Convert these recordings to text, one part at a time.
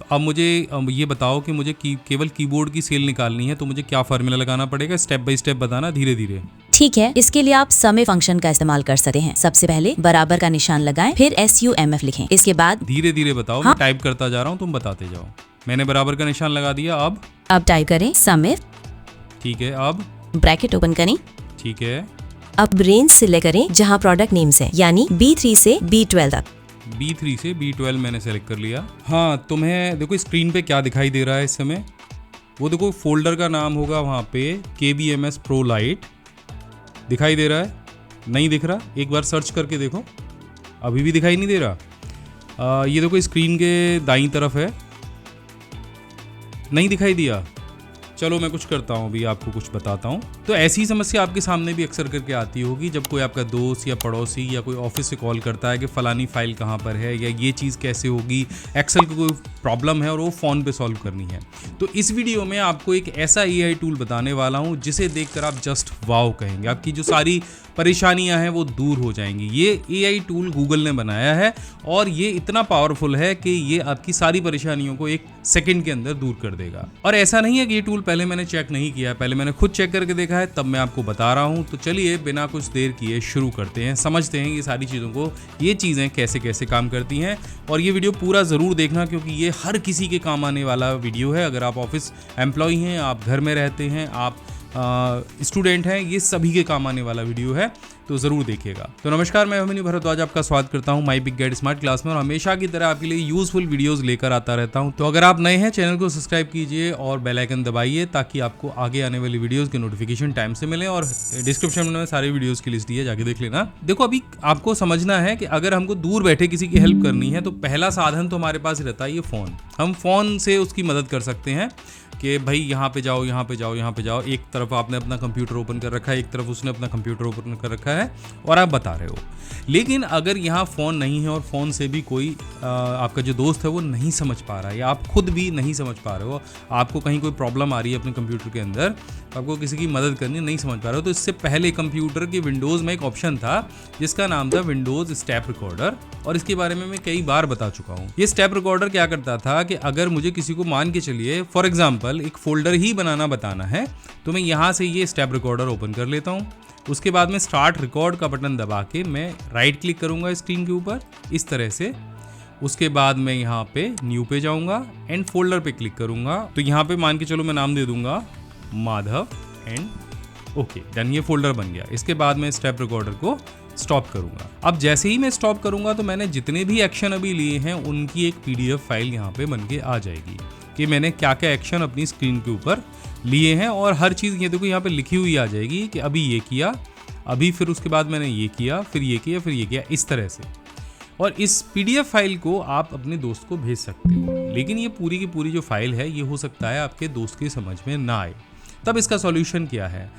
अब मुझे ये बताओ कि मुझे केवल कीबोर्ड की सेल निकालनी है, तो मुझे क्या फार्मूला लगाना पड़ेगा? स्टेप बाय स्टेप बताना, धीरे धीरे। ठीक है, इसके लिए आप समय फंक्शन का इस्तेमाल कर सकते हैं। सबसे पहले बराबर का निशान लगाएं, फिर SUMF लिखें। इसके बाद धीरे धीरे बताओ। हाँ? मैं टाइप करता जा रहा हूँ, तुम बताते जाओ। मैंने बराबर का निशान लगा दिया। अब टाइप करें SUMIF, ठीक है। अब ब्रैकेट ओपन करें। ठीक है। अब रेंज सिलेक्ट करें जहां प्रोडक्ट नेम्स है, यानी B3 से B12 तक। B3 से B12 मैंने सेलेक्ट कर लिया। हाँ, तुम्हें देखो स्क्रीन पे क्या दिखाई दे रहा है इस समय। वो देखो फोल्डर का नाम होगा वहाँ पे KBMS Pro Lite दिखाई दे रहा है। नहीं दिख रहा? एक बार सर्च करके देखो। अभी भी दिखाई नहीं दे रहा? ये देखो स्क्रीन के दाईं तरफ है। नहीं दिखाई दिया? चलो मैं कुछ करता हूँ, अभी आपको कुछ बताता हूँ। तो ऐसी समस्या आपके सामने भी अक्सर करके आती होगी जब कोई आपका दोस्त या पड़ोसी या कोई ऑफिस से कॉल करता है कि फ़लानी फ़ाइल कहाँ पर है, या ये चीज़ कैसे होगी, एक्सेल की कोई प्रॉब्लम है और वो फ़ोन पे सॉल्व करनी है। तो इस वीडियो में आपको एक ऐसा AI टूल बताने वाला हूँ जिसे देखकर आप जस्ट वाओ कहेंगे। आपकी जो सारी परेशानियां हैं वो दूर हो जाएंगी। ये AI टूल गूगल ने बनाया है और ये इतना पावरफुल है कि ये आपकी सारी परेशानियों को एक सेकंड के अंदर दूर कर देगा। और ऐसा नहीं है कि ये टूल पहले मैंने चेक नहीं किया है, पहले मैंने खुद चेक करके देखा है, तब मैं आपको बता रहा हूँ। तो चलिए बिना कुछ देर किए शुरू करते हैं, समझते हैं ये सारी चीज़ों को, ये चीज़ें कैसे कैसे काम करती हैं। और ये वीडियो पूरा ज़रूर देखना क्योंकि ये हर किसी के काम आने वाला वीडियो है। अगर आप ऑफिस एम्प्लॉय हैं, आप घर में रहते हैं, आप स्टूडेंट हैं, ये सभी के काम आने वाला वीडियो है, तो ज़रूर देखिएगा। तो नमस्कार, मैं अभिमन्यु भारद्वाज आपका स्वागत करता हूं माई बिग गाइड स्मार्ट क्लास में, और हमेशा की तरह आपके लिए यूजफुल वीडियोस लेकर आता रहता हूं। तो अगर आप नए हैं, चैनल को सब्सक्राइब कीजिए और बेल आइकन दबाइए ताकि आपको आगे आने वाली वीडियोस के नोटिफिकेशन टाइम से मिले। और डिस्क्रिप्शन में सारे वीडियोज़ की लिस्ट दी है, जाके देख लेना। देखो, अभी आपको समझना है कि अगर हमको दूर बैठे किसी की हेल्प करनी है तो पहला साधन तो हमारे पास रहता है ये फ़ोन। हम फ़ोन से उसकी मदद कर सकते हैं कि भाई यहाँ पे जाओ, यहाँ पे जाओ, यहाँ पे जाओ। एक तरफ आपने अपना कंप्यूटर ओपन कर रखा है, एक तरफ उसने अपना कंप्यूटर ओपन कर रखा है और आप बता रहे हो। लेकिन अगर यहाँ फ़ोन नहीं है और फ़ोन से भी कोई आपका जो दोस्त है वो नहीं समझ पा रहा है, या आप खुद भी नहीं समझ पा रहे हो, आपको कहीं कोई प्रॉब्लम आ रही है अपने कंप्यूटर के अंदर, आपको किसी की मदद करनी, नहीं समझ पा रहे हो, तो इससे पहले कंप्यूटर के विंडोज़ में एक ऑप्शन था जिसका नाम था विंडोज़ स्टेप रिकॉर्डर, और इसके बारे में मैं कई बार बता चुका हूँ। ये स्टेप रिकॉर्डर क्या करता था कि अगर मुझे किसी को, मान के चलिए फॉर एग्जाम्पल, एक फोल्डर ही बताना है, तो मैं यहाँ से ये स्टेप रिकॉर्डर ओपन कर लेता हूँ। उसके बाद में स्टार्ट रिकॉर्ड का बटन दबा के मैं राइट क्लिक करूँगा स्क्रीन के ऊपर इस तरह से। उसके बाद मैं यहाँ पे न्यू पे जाऊँगा एंड फोल्डर पे क्लिक करूँगा। तो यहाँ पे मान के चलो मैं नाम दे दूँगा माधव एंड ओके, डन, ये फोल्डर बन गया। इसके बाद मैं स्टेप रिकॉर्डर को स्टॉप करूँगा। अब जैसे ही मैं स्टॉप करूँगा तो मैंने जितने भी एक्शन अभी लिए हैं उनकी एक PDF फाइल यहाँ पे बन के आ जाएगी कि मैंने क्या क्या एक्शन अपनी स्क्रीन के ऊपर लिए हैं, और हर चीज़ ये देखो यहाँ पे लिखी हुई आ जाएगी कि अभी ये किया, अभी फिर उसके बाद मैंने ये किया, फिर ये किया, फिर ये किया, इस तरह से। और इस PDF फाइल को आप अपने दोस्त को भेज सकते हो, लेकिन ये पूरी की पूरी जो फाइल है ये हो सकता है आपके दोस्त के समझ में ना आए। तब इसका सॉल्यूशन क्या है?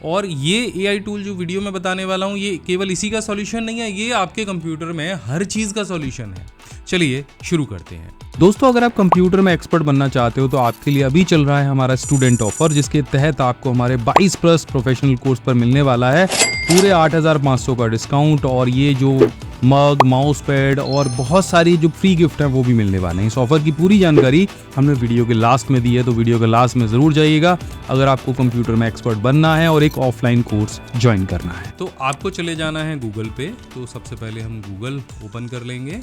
और ये AI टूल जो वीडियो में बताने वाला हूँ ये केवल इसी का सॉल्यूशन नहीं है, ये आपके कंप्यूटर में हर चीज़ का सॉल्यूशन है। चलिए शुरू करते हैं। दोस्तों, अगर आप कंप्यूटर में एक्सपर्ट बनना चाहते हो तो आपके लिए अभी चल रहा है हमारा स्टूडेंट ऑफर, जिसके तहत आपको हमारे 22+ प्रोफेशनल कोर्स पर मिलने वाला है पूरे 8,500 का डिस्काउंट, और ये जो मग, माउस पैड और बहुत सारी जो फ्री गिफ्ट हैं वो भी मिलने वाले हैं। इस ऑफर की पूरी जानकारी हमने वीडियो के लास्ट में दी है, तो वीडियो के लास्ट में ज़रूर जाइएगा अगर आपको कंप्यूटर में एक्सपर्ट बनना है और एक ऑफलाइन कोर्स ज्वाइन करना है। तो आपको चले जाना है गूगल पे। तो सबसे पहले हम गूगल ओपन कर लेंगे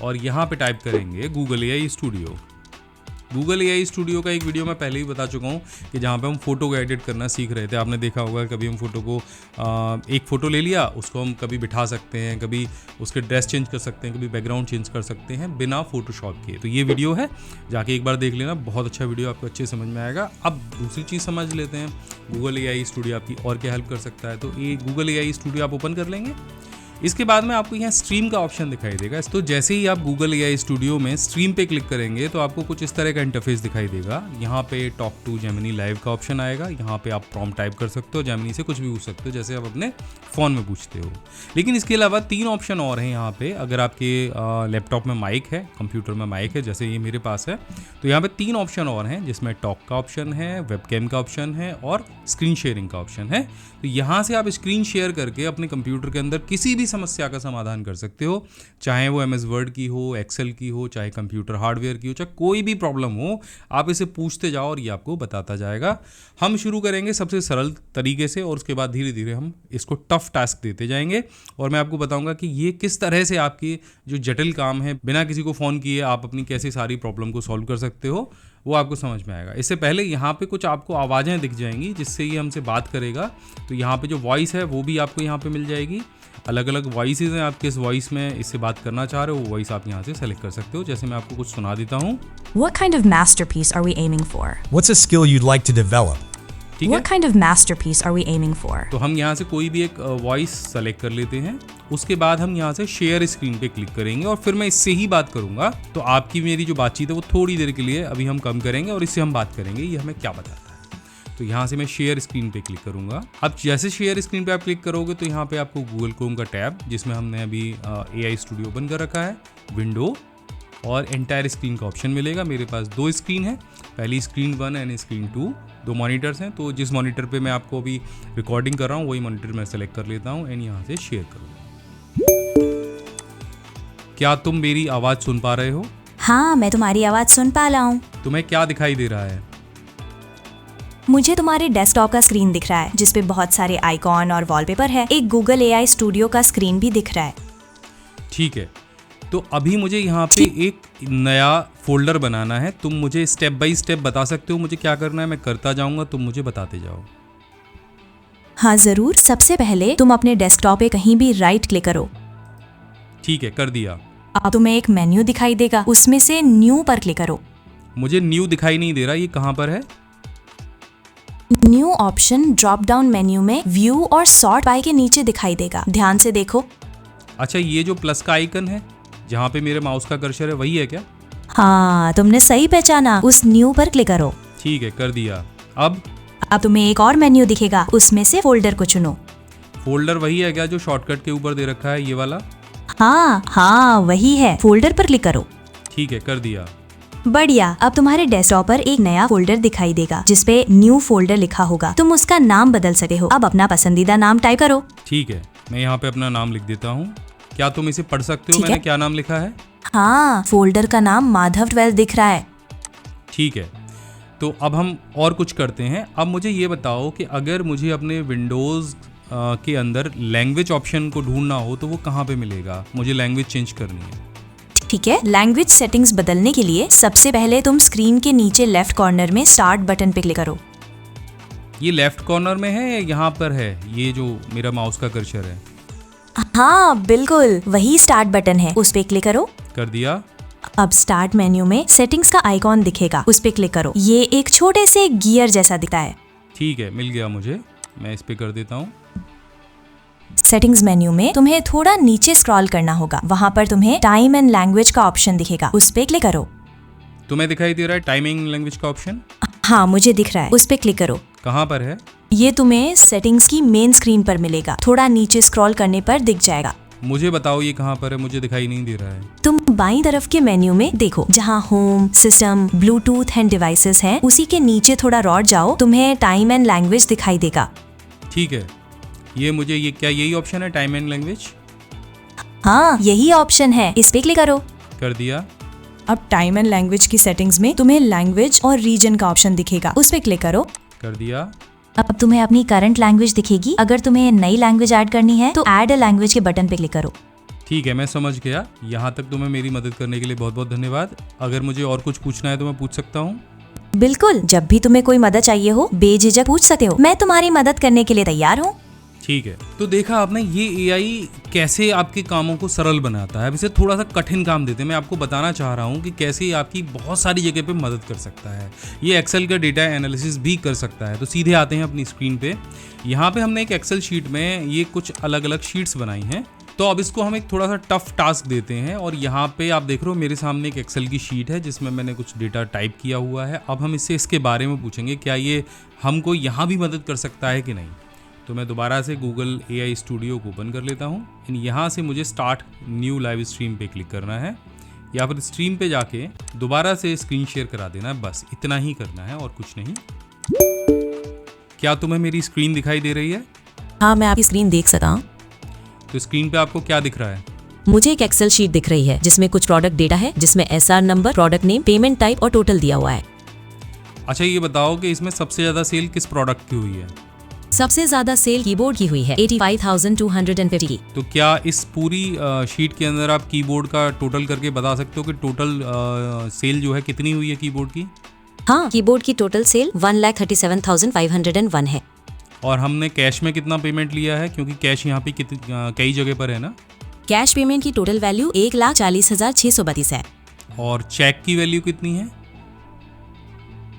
और यहाँ पे टाइप करेंगे Google AI studio. Google AI studio का एक वीडियो मैं पहले ही बता चुका हूँ कि जहाँ पे हम फ़ोटो को एडिट करना सीख रहे थे। आपने देखा होगा कभी हम फ़ोटो को एक फ़ोटो ले लिया, उसको हम कभी बिठा सकते हैं, कभी उसके ड्रेस चेंज कर सकते हैं, कभी बैकग्राउंड चेंज कर सकते हैं बिना फ़ोटोशॉप किए। तो ये वीडियो है, जाके एक बार देख लेना, बहुत अच्छा वीडियो, आपको अच्छे समझ में आएगा। अब दूसरी चीज़ समझ लेते हैं, गूगल AI स्टूडियो आपकी और क्या हेल्प कर सकता है। तो ये गूगल AI स्टूडियो आप ओपन कर लेंगे। इसके बाद में आपको यहाँ स्ट्रीम का ऑप्शन दिखाई देगा। तो जैसे ही आप गूगल AI स्टूडियो में स्ट्रीम पे क्लिक करेंगे तो आपको कुछ इस तरह का इंटरफेस दिखाई देगा। यहाँ पे टॉक टू जेमिनी लाइव का ऑप्शन आएगा। यहाँ पे आप प्रॉम्प्ट टाइप कर सकते हो, जेमिनी से कुछ भी पूछ सकते हो जैसे आप अपने फ़ोन में पूछते हो। लेकिन इसके अलावा 3 ऑप्शन और हैं यहाँ पे। अगर आपके लैपटॉप में माइक है, कंप्यूटर में माइक है, जैसे ये मेरे पास है, तो यहाँ पे 3 ऑप्शन और हैं जिसमें टॉक का ऑप्शन है, वेबकैम का ऑप्शन है और स्क्रीन शेयरिंग का ऑप्शन है। तो यहाँ से आप स्क्रीन शेयर करके अपने कंप्यूटर के अंदर किसी भी भी समस्या का समाधान कर सकते हो, चाहे वो MS वर्ड की हो, एक्सेल की हो, चाहे कंप्यूटर हार्डवेयर की हो, चाहे कोई भी प्रॉब्लम हो, आप इसे पूछते जाओ और ये आपको बताता जाएगा। हम शुरू करेंगे सबसे सरल तरीके से और उसके बाद धीरे धीरे हम इसको टफ टास्क देते जाएंगे और मैं आपको बताऊंगा कि ये किस तरह से आपकी जो जटिल काम है बिना किसी को फ़ोन किए आप अपनी कैसे सारी प्रॉब्लम को सॉल्व कर सकते हो, वो आपको समझ में आएगा। इससे पहले यहाँ पे कुछ आपको आवाज़ें दिख जाएंगी जिससे ये हमसे बात करेगा। तो यहाँ पे जो वॉइस है वो भी आपको यहाँ पे मिल जाएगी। अलग अलग वॉइसेस हैं, आप किस वॉइस में इससे बात करना चाह रहे हो वो वॉइस आप यहाँ से सेलेक्ट कर सकते हो। जैसे मैं आपको कुछ सुना देता हूँ। What kind of masterpiece are we aiming for? What's a skill you'd like to develop? ठीक है, What kind of masterpiece are we aiming for? तो हम यहाँ से कोई भी एक वॉइस सेलेक्ट कर लेते हैं। उसके बाद हम यहाँ से शेयर स्क्रीन पे क्लिक करेंगे और फिर मैं इससे ही बात करूँगा। तो आपकी मेरी जो बातचीत है वो थोड़ी देर के लिए अभी हम कम करेंगे और इससे हम बात करेंगे ये हमें क्या बताता है। तो यहाँ से मैं शेयर स्क्रीन पे क्लिक करूँगा। अब जैसे शेयर स्क्रीन पे आप क्लिक करोगे तो यहाँ पे आपको गूगल क्रोम का टैब, जिसमें हमने अभी AI स्टूडियो ओपन कर रखा है, विंडो और एंटायर स्क्रीन का ऑप्शन मिलेगा। मेरे पास 2 स्क्रीन है, पहली स्क्रीन 1 एंड स्क्रीन 2, 2 मॉनिटर्स हैं। तो जिस मॉनिटर पे मैं आपको अभी रिकॉर्डिंग कर रहा हूँ वही मॉनिटर मैं सेलेक्ट कर लेता हूँ एंड यहाँ से शेयर करूँगा। क्या तुम मेरी आवाज़ सुन पा रहे हो? हाँ, मैं तुम्हारी आवाज़ सुन पा रहा हूँ। तुम्हें क्या दिखाई दे रहा है? मुझे तुम्हारे डेस्कटॉप का स्क्रीन दिख रहा है जिसपे बहुत सारे आइकॉन और वॉलपेपर है। एक गूगल AI स्टूडियो का स्क्रीन भी दिख रहा है। ठीक है, तो अभी मुझे यहाँ पे एक नया फोल्डर बनाना है। तुम मुझे स्टेप बाय स्टेप बता सकते हो मुझे क्या करना है? मैं करता जाऊँगा, तुम मुझे बताते जाओ। हाँ जरूर। सबसे पहले तुम अपने डेस्कटॉप पे कहीं भी राइट क्लिक करो। ठीक है, कर दिया। अब तुम्हें एक मेन्यू दिखाई देगा, उसमें से न्यू पर क्लिक करो। मुझे न्यू दिखाई नहीं दे रहा, ये कहाँ पर है? New option drop down menu में व्यू और सॉर्ट बाय के नीचे दिखाई देगा। ध्यान से देखो। अच्छा, ये जो प्लस का आइकन है जहाँ पे मेरे माउस का कर्सर है वही है क्या? हाँ, तुमने सही पहचाना। उस न्यू पर क्लिक करो। ठीक है, कर दिया। अब तुम्हें एक और मेन्यू दिखेगा, उसमें से फोल्डर को चुनो। फोल्डर वही है क्या जो शॉर्टकट के ऊपर दे रखा है, ये वाला? हाँ वही है। फोल्डर पर क्लिक करो। ठीक है, कर दिया। बढ़िया। अब तुम्हारे डेस्कटॉप पर एक नया फोल्डर दिखाई देगा जिसपे न्यू फोल्डर लिखा होगा। तुम उसका नाम बदल सकते हो। अब अपना पसंदीदा नाम टाइप करो। ठीक है, मैं यहाँ पे अपना नाम लिख देता हूँ। क्या तुम इसे पढ़ सकते हो? ठीक है। मैंने क्या नाम लिखा है? हाँ, फोल्डर का नाम माधव 12 दिख रहा है। ठीक है, तो अब हम और कुछ करते हैं। अब मुझे ये बताओ कि अगर मुझे अपने विंडोज़ के अंदर लैंग्वेज ऑप्शन को ढूंढना हो तो वो कहाँ पे मिलेगा? मुझे लैंग्वेज चेंज करनी है। ठीक है, लैंग्वेज सेटिंग्स बदलने के लिए सबसे पहले तुम स्क्रीन के नीचे लेफ्ट कॉर्नर में स्टार्ट बटन पे क्लिक करो। ये लेफ्ट कॉर्नर में है या यहाँ पर है? ये जो मेरा माउस का कर्सर है। हाँ बिल्कुल, वही स्टार्ट बटन है, उस पे क्लिक करो। कर दिया। अब स्टार्ट मेन्यू में सेटिंग्स का आइकॉन दिखेगा, उस पे क्लिक करो। ये एक छोटे से गियर जैसा दिखता है। ठीक है, मिल गया मुझे। मैं इस पे कर देता हूँ। सेटिंग्स मेन्यू में तुम्हें थोड़ा नीचे स्क्रॉल करना होगा। वहाँ पर तुम्हें टाइम एंड लैंग्वेज का ऑप्शन दिखेगा, उस पे क्लिक करो। तुम्हें दिखाई दे रहा है टाइमिंग लैंग्वेज का ऑप्शन? हाँ, मुझे दिख रहा है, उस पे क्लिक करो। कहाँ पर है? ये तुम्हें सेटिंग्स की मेन स्क्रीन पर मिलेगा। थोड़ा नीचे स्क्रॉल करने पर दिख जाएगा। मुझे बताओ ये कहाँ पर है, मुझे दिखाई नहीं दे रहा है। तुम बाईं तरफ के मेन्यू में देखो, जहाँ home, system, Bluetooth end devices हैं, उसी के नीचे थोड़ा और जाओ, तुम्हें टाइम एंड लैंग्वेज दिखाई देगा। ठीक है, ये क्या यही ऑप्शन है, टाइम एंड लैंग्वेज? हाँ, यही ऑप्शन है, इस पे क्लिक करो। कर दिया। अब टाइम एंड लैंग्वेज की सेटिंग्स में तुम्हें लैंग्वेज और रीजन का ऑप्शन दिखेगा, उस पे क्लिक करो। कर दिया। अब तुम्हें अपनी करंट लैंग्वेज दिखेगी। अगर तुम्हें नई लैंग्वेज ऐड करनी है तो ऐड अ लैंग्वेज के बटन पे क्लिक करो। ठीक है, मैं समझ गया। यहाँ तक तुम्हें मेरी मदद करने के लिए बहुत बहुत धन्यवाद। अगर मुझे और कुछ पूछना है तो मैं पूछ सकता हूँ? बिल्कुल, जब भी तुम्हें कोई मदद चाहिए हो बेझिझक पूछ सकते हो। मैं तुम्हारी मदद करने के लिए तैयार हूँ। ठीक है, तो देखा आपने ये AI कैसे आपके कामों को सरल बनाता है। अब इसे थोड़ा सा कठिन काम देते हैं। मैं आपको बताना चाह रहा हूँ कि कैसे ये आपकी बहुत सारी जगह पे मदद कर सकता है। ये एक्सेल का डेटा एनालिसिस भी कर सकता है। तो सीधे आते हैं अपनी स्क्रीन पे। यहाँ पे हमने एक एक्सेल शीट में ये कुछ अलग अलग शीट्स बनाई हैं। तो अब इसको हम एक थोड़ा सा टफ टास्क देते हैं। और यहाँ पे आप देख रहे हो मेरे सामने एक एक्सेल की शीट है जिसमें मैंने कुछ डेटा टाइप किया हुआ है। अब हम इससे इसके बारे में पूछेंगे, क्या ये हमको यहाँ भी मदद कर सकता है कि नहीं। तो मैं दोबारा से गूगल AI स्टूडियो को ओपन कर लेता हूँ। यहाँ से मुझे स्टार्ट न्यू लाइव स्ट्रीम पे क्लिक करना है या फिर स्ट्रीम पे जाके दोबारा से स्क्रीन शेयर करा देना है। बस इतना ही करना है और कुछ नहीं। क्या तुम्हें मेरी स्क्रीन दिखाई दे रही है? हाँ, मैं आपकी स्क्रीन देख सका हूँ। तो स्क्रीन पे आपको क्या दिख रहा है? मुझे एक एक्सेल शीट दिख रही है जिसमें कुछ प्रोडक्ट डेटा है, जिसमें SR number, product name, payment type और टोटल दिया हुआ है। अच्छा, ये बताओ कि इसमें सबसे ज़्यादा सेल किस प्रोडक्ट की हुई है? सबसे ज्यादा सेल कीबोर्ड की हुई है, 85,250 की। तो क्या इस पूरी शीट के अंदर आप कीबोर्ड का टोटल करके बता सकते हो कि टोटल सेल जो है कितनी हुई है कीबोर्ड की? हाँ, कीबोर्ड की टोटल सेल 1,37,501 है। और हमने कैश में कितना पेमेंट लिया है, क्योंकि कैश यहाँ पे कई जगह पर है ना? कैश पेमेंट की टोटल वैल्यू 1,40,632 है। और चेक की वैल्यू कितनी है?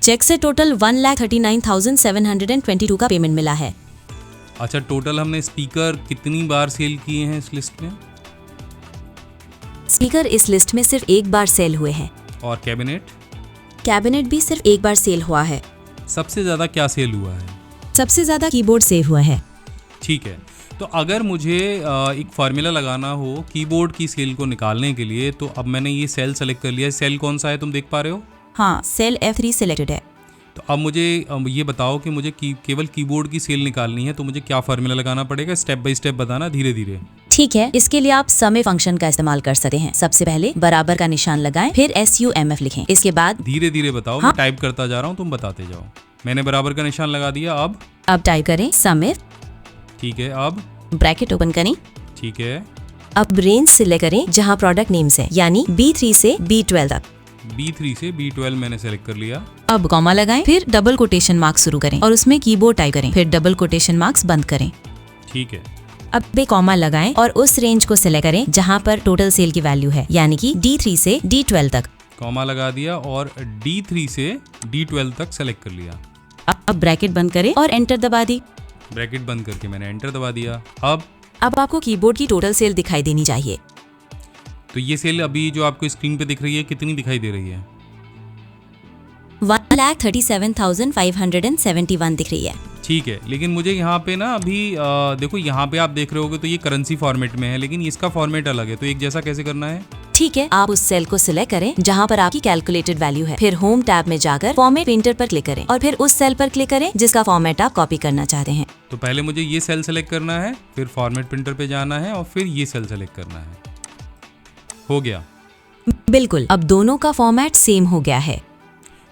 चेक से टोटल 1,39,722 का पेमेंट मिला है। अच्छा, टोटल हमने स्पीकर कितनी बार सेल किए हैं इस लिस्ट में? स्पीकर इस लिस्ट में सिर्फ एक बार सेल हुए हैं। और कैबिनेट? कैबिनेट भी सिर्फ एक बार सेल हुआ है। सबसे ज़्यादा क्या सेल हुआ है? सबसे ज्यादा कीबोर्ड सेल हुआ है। ठीक है, तो अगर मुझे एक फार्मूला लगाना हो कीबोर्ड की सेल को निकालने के लिए, तो अब मैंने ये सेल सेलेक्ट कर लिया है। सेल कौन सा है तुम देख पा रहे हो? हाँ, सेल F3 सिलेक्टेड है। तो अब मुझे ये बताओ कि मुझे केवल कीबोर्ड की सेल निकालनी है, तो मुझे क्या फार्मूला लगाना पड़ेगा? स्टेप बाय स्टेप बताना, धीरे धीरे। ठीक है, इसके लिए आप समय फंक्शन का इस्तेमाल कर सकते हैं। सबसे पहले बराबर का निशान लगाएं, फिर SUMF लिखें। इसके बाद धीरे धीरे बताओ। हाँ? मैं टाइप करता जा रहा हूँ, तुम बताते जाओ। मैंने बराबर का निशान लगा दिया। अब टाइप करें SUMF, ठीक है, अब ब्रैकेट ओपन करें। ठीक है, अब रेंज सिलेक्ट करें जहां प्रोडक्ट नेम्स है, यानी B3 से B12 तक। B3 से B12 मैंने सेलेक्ट कर लिया। अब कॉमा लगाएं, फिर डबल कोटेशन मार्क्स शुरू करें और उसमें कीबोर्ड टाइप करें, फिर डबल कोटेशन मार्क्स बंद करें। ठीक है, अब पे कॉमा लगाएं और उस रेंज को सिलेक्ट करें जहां पर टोटल सेल की वैल्यू है, यानी कि D3 से D12 तक। कॉमा लगा दिया और D3 से D12 तक सेलेक्ट कर लिया। अब ब्रैकेट बंद करें और एंटर दबा दी। ब्रैकेट बंद करके मैंने एंटर दबा दिया। अब आपको कीबोर्ड की टोटल सेल दिखाई देनी चाहिए। तो ये सेल अभी जो आपको स्क्रीन पे दिख रही है कितनी दिखाई दे रही है? 1,37,571 दिख रही है। ठीक है, लेकिन मुझे यहाँ पे ना अभी देखो, यहाँ पे आप देख रहे होगे तो ये करेंसी फॉर्मेट में है, लेकिन इसका फॉर्मेट अलग है। तो एक जैसा कैसे करना है? ठीक है, आप उस सेल को सिलेक्ट करें जहां पर आपकी कैलकुलेटेड वैल्यू है, फिर होम टैब में जाकर फॉर्मेट प्रिंटर पर क्लिक करें और फिर उस सेल पर क्लिक करें जिसका फॉर्मेट आप कॉपी करना चाहते हैं। तो पहले मुझे ये सेल सेलेक्ट करना है, फिर फॉर्मेट प्रिंटर पे जाना है और फिर ये सेल सेलेक्ट करना है। हो गया? बिल्कुल, अब दोनों का फॉर्मेट सेम हो गया है।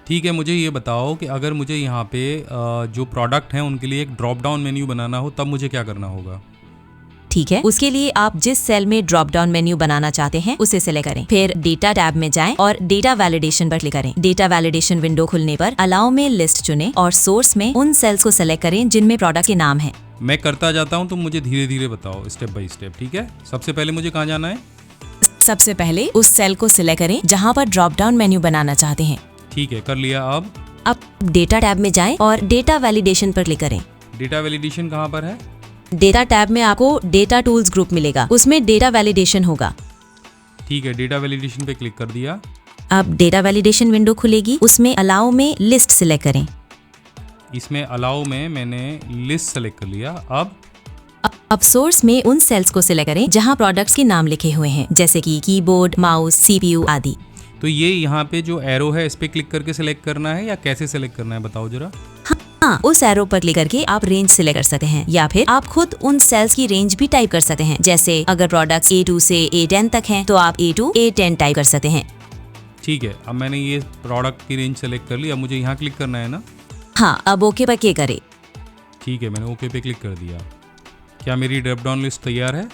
ठीक है, मुझे ये बताओ कि अगर मुझे यहाँ पे जो प्रोडक्ट हैं उनके लिए एक ड्रॉप डाउन मेन्यू बनाना हो, तब मुझे क्या करना होगा? ठीक है, उसके लिए आप जिस सेल में ड्रॉप डाउन मेन्यू बनाना चाहते हैं उसे सिलेक्ट करें, फिर डेटा टैब में जाएं और डेटा वैलिडेशन पर क्लिक करें। डेटा वैलिडेशन विंडो खुलने पर अलाउ में लिस्ट चुनें और सोर्स में उन सेल्स को सिलेक्ट करें जिनमें प्रोडक्ट के नाम है। मैं करता जाता हूँ, तुम मुझे धीरे धीरे बताओ, स्टेप बाय स्टेप। ठीक है, सबसे पहले मुझे कहाँ जाना है? सबसे पहले उस सेल को सिलेक्ट करें जहां पर ड्रॉप डाउन मेन्यू बनाना चाहते हैं। ठीक है, कर लिया। अब डेटा टैब में जाएं और डेटा वैलिडेशन पर क्लिक करें। डेटा वैलिडेशन कहाँ पर है? डेटा टैब में आपको डेटा टूल्स ग्रुप मिलेगा, उसमें डेटा वैलिडेशन होगा। ठीक है, डेटा वैलिडेशन पे क्लिक कर दिया। अब डेटा वैलिडेशन विंडो खुलेगी, उसमें अलाउ में लिस्ट सिलेक्ट करें। इसमें अलाउ में मैंने लिस्ट सेलेक्ट कर लिया। अब सोर्स में उन सेल्स को सिलेक्ट करें जहां प्रोडक्ट्स के नाम लिखे हुए हैं, जैसे कि कीबोर्ड, माउस, CPU आदि। तो ये यहाँ पे जो एरो है इस पे क्लिक करके सिलेक्ट करना है या कैसे सिलेक्ट करना है, बताओ जरा। हाँ, उस एरो पर क्लिक करके आप रेंज सिलेक्ट कर सकते हैं या फिर आप खुद उन सेल्स की रेंज भी टाइप कर सकते हैं। जैसे अगर प्रोडक्ट्स A2 से A10 तक हैं तो आप A2 A10 टाइप कर सकते हैं। ठीक है, अब मैंने ये प्रोडक्ट की रेंज सेलेक्ट कर ली। अब मुझे यहाँ क्लिक करना है ना? हाँ, अब ओके पर क्लिक करें। ठीक है, मैंने ओके पे क्लिक कर दिया। क्या मेरी ड्रॉप डाउन लिस्ट तैयार है?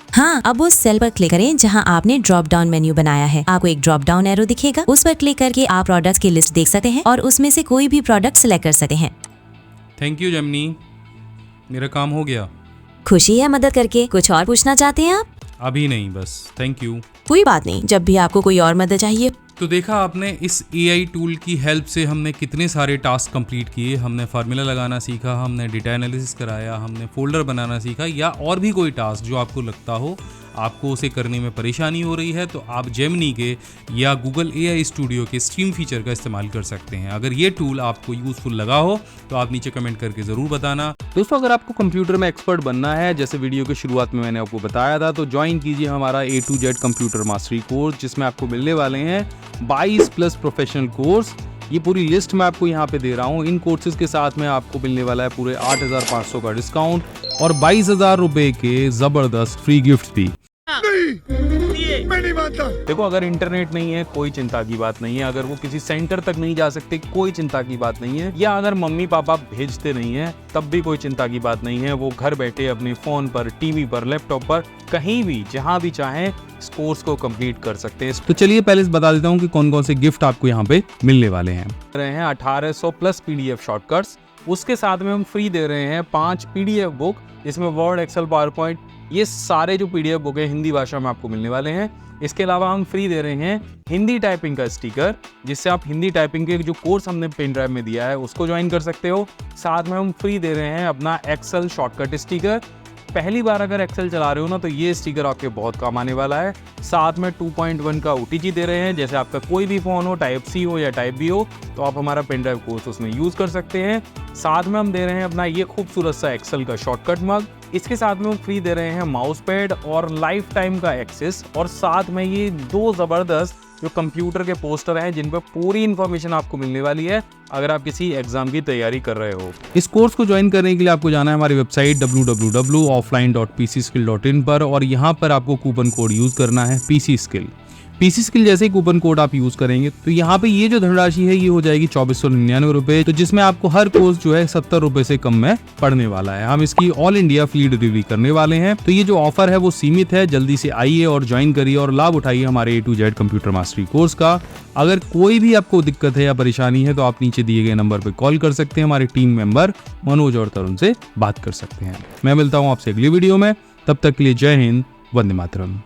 हाँ, अब उस सेल पर क्लिक करें जहां आपने ड्रॉप डाउन मेन्यू बनाया है। आपको एक ड्रॉप डाउन एरो दिखेगा, उस पर क्लिक करके आप प्रोडक्ट्स की लिस्ट देख सकते हैं और उसमें से कोई भी प्रोडक्ट सिलेक्ट कर सकते हैं। थैंक यू जेमिनी, मेरा काम हो गया। खुशी है मदद करके। कुछ और पूछना चाहते हैं आप? अभी नहीं, बस थैंक यू। कोई बात नहीं, जब भी आपको कोई और मदद चाहिए। तो देखा आपने, इस AI टूल की हेल्प से हमने कितने सारे टास्क कंप्लीट किए। हमने फार्मूला लगाना सीखा, हमने डेटा एनालिसिस कराया, हमने फोल्डर बनाना सीखा, या और भी कोई टास्क जो आपको लगता हो आपको उसे करने में परेशानी हो रही है, तो आप जेमिनी के या गूगल AI स्टूडियो के स्ट्रीम फीचर का इस्तेमाल कर सकते हैं। अगर ये टूल आपको यूज़फुल लगा हो तो आप नीचे कमेंट करके ज़रूर बताना। दोस्तों, अगर आपको कंप्यूटर में एक्सपर्ट बनना है, जैसे वीडियो के शुरुआत में मैंने आपको बताया था, तो ज्वाइन कीजिए हमारा A to Z computer mastery course, जिसमें आपको मिलने वाले हैं 22+ प्रोफेशनल कोर्स ये पूरी लिस्ट मैं आपको यहाँ पे दे रहा हूँ। इन कोर्सेज के साथ में आपको मिलने वाला है पूरे 8,500 का डिस्काउंट और 22,000 रुपए के जबरदस्त फ्री गिफ्ट भी। मैं नहीं मानता। देखो, अगर इंटरनेट नहीं है कोई चिंता की बात नहीं है, अगर वो किसी सेंटर तक नहीं जा सकते कोई चिंता की बात नहीं है, या अगर मम्मी पापा भेजते नहीं है तब भी कोई चिंता की बात नहीं है। वो घर बैठे अपने फोन पर, टीवी पर, लैपटॉप पर, कहीं भी जहां भी चाहें इस कोर्स को कंप्लीट कर सकते हैं। तो चलिए पहले बता देता हूँ कि कौन कौन से गिफ्ट आपको यहाँ पे मिलने वाले हैं। 1800 प्लस PDF शॉर्टकट्स, उसके साथ में हम फ्री दे रहे हैं 5 PDF बुक, जिसमें वर्ड, एक्सेल, पावर पॉइंट, ये सारे जो PDF बुक है हिंदी भाषा में आपको मिलने वाले हैं। इसके अलावा हम फ्री दे रहे हैं हिंदी टाइपिंग का स्टिकर, जिससे आप हिंदी टाइपिंग के जो कोर्स हमने पेन ड्राइव में दिया है उसको ज्वाइन कर सकते हो। साथ में हम फ्री दे रहे हैं अपना एक्सेल शॉर्टकट स्टिकर। पहली बार अगर एक्सेल चला रहे हो ना तो ये स्टिकर आपके बहुत काम आने वाला है। साथ में 2.1 का OTG दे रहे हैं, जैसे आपका कोई भी फ़ोन हो, टाइप C हो या टाइप B हो, तो आप हमारा पेन ड्राइव कोर्स उसमें यूज़ कर सकते हैं। साथ में हम दे रहे हैं अपना ये खूबसूरत सा एक्सेल का शॉर्टकट मग। इसके साथ में हम फ्री दे रहे हैं माउस पैड और लाइफ टाइम का एक्सेस, और साथ में ये 2 ज़बरदस्त जो कंप्यूटर के पोस्टर हैं जिन पर पूरी इन्फॉर्मेशन आपको मिलने वाली है अगर आप किसी एग्जाम की तैयारी कर रहे हो। इस कोर्स को ज्वाइन करने के लिए आपको जाना है हमारी वेबसाइट www.offline.pcskill.in पर, और यहाँ पर आपको कूपन कोड यूज़ करना है PC Skill। PC Skill जैसे ही कूपन कोड आप यूज़ करेंगे तो यहाँ पे ये जो धनराशि है ये हो जाएगी 2499 रुपये, तो जिसमें आपको हर कोर्स जो है 70 रुपये से कम में पड़ने वाला है। हम इसकी ऑल इंडिया फ्री डिलीवरी करने वाले हैं, तो ये जो ऑफर है वो सीमित है। जल्दी से आइए और ज्वाइन करिए और लाभ उठाइए हमारे A to Z computer mastery course का। अगर कोई भी आपको दिक्कत है या परेशानी है तो आप नीचे दिए गए नंबर पर कॉल कर सकते हैं, हमारे टीम मेंबर मनोज और तरुण से बात कर सकते हैं। मैं मिलता हूँ आपसे अगली वीडियो में, तब तक के लिए जय हिंद, वंदे मातरम।